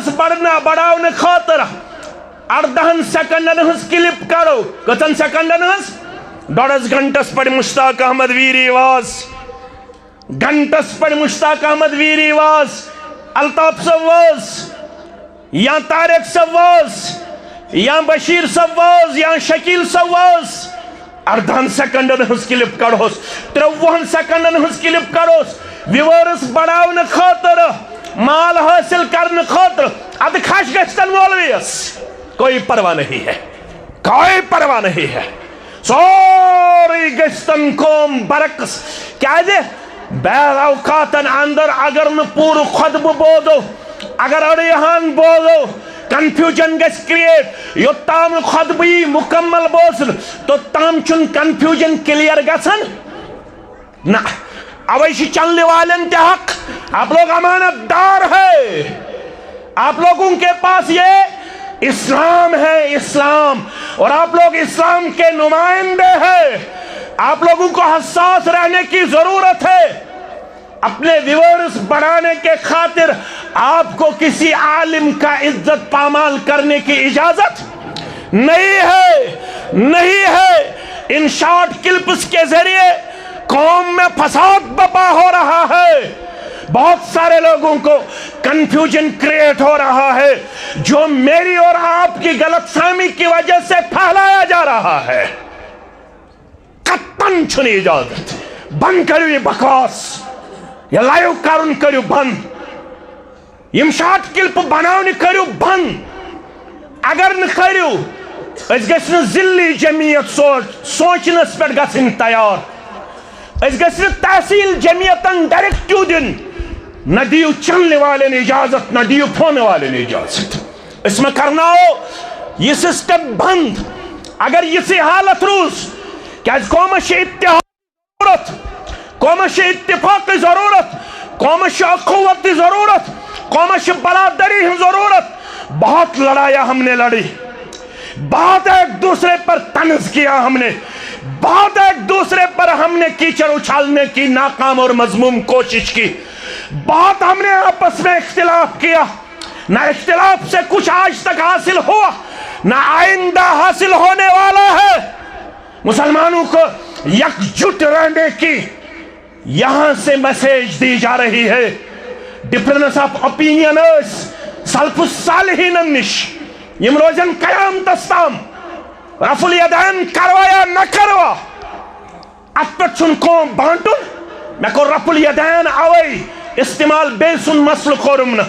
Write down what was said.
viewers بڑھاؤن خاطر 18 سیکنڈن ہز کلپ کرو کتن سیکنڈن ہز 1.5 گھنٹس پر مشتاق احمد ویری واز گھنٹس پر مشتاق احمد ویری واز الطاف سواز یا طارق سواز یا بشیر سواز یا شکیل سواز 18 سیکنڈن ہز کلپ کڑوس 53 سیکنڈن ہز کلپ کڑوس ویورز بڑھاؤن خاطر مال حاصل کرن خاطر اد کھش گشتن مولویس کوئی پرواہ نہیں ہے کوئی پرواہ نہیں ہے سوری گشتن قوم برعکس کیا ہے بعض اوقاتن اندر اگر نہ پور خطبہ بوزو اگر اڑیہان بوزو کنفیوژن گیس کریٹ یو تام خطبی مکمل بوزن تو تام چن کنفیوژن کلیر گسن نا اویشی چلنے والن کے حق آپ لوگ امانت دار ہے آپ لوگوں کے پاس یہ اسلام ہے اسلام اور آپ لوگ اسلام کے نمائندے ہیں آپ لوگوں کو حساس رہنے کی ضرورت ہے اپنے ویورز بڑھانے کے خاطر آپ کو کسی عالم کا عزت پامال کرنے کی اجازت نہیں ہے ان شارٹ کلپس کے ذریعے قوم میں فساد بپا ہو رہا ہے بہت سارے لوگوں کو کنفیوژن کریٹ ہو رہا ہے جو میری اور آپ کی غلط فہمی کی وجہ سے پھیلایا جا رہا ہے قطن چھنی اجازت بند کرو یہ بکواس یہ لائیو کرن کرو بند یم شارٹ کلپ بناؤنی کرو بند اگر نہ کرو اس گژھن ذلی جمعیت سوچنس پہ گژھن تیار اس گژھن تحصیل جمعیتن ڈائریکٹو دن نہ دیو چلنے والے نے اجازت نہ دیو پھونے والے نے اجازت اس میں کرنا ہو یہ سسٹم بند اگر یہ سی حالت روز کہ از قومش اتحاد قومش اتفاق کی ضرورت قومش اخوت کی ضرورت قومش برادری کی ضرورت بہت لڑایا ہم نے لڑی بہت ایک دوسرے پر طنز کیا ہم نے بہت ایک دوسرے پر ہم نے کیچڑ اچھالنے کی ناکام اور مذموم کوشش کی بہت ہم نے آپس میں اختلاف کیا نہ اختلاف سے کچھ آج تک حاصل ہوا نہ آئندہ حاصل ہونے والا ہے مسلمانوں کو یکجٹ رہنے کی یہاں سے میسیج دی جا رہی ہے ڈفرنس آف اپینینز سلف الصالحین نش یم روزن قیام تستام رفع الیدین کروا یا نہ کروا ات چھن قوم بانٹن میں کو رفع الیدین اوئی استعمال بے سن مسل کورم نہ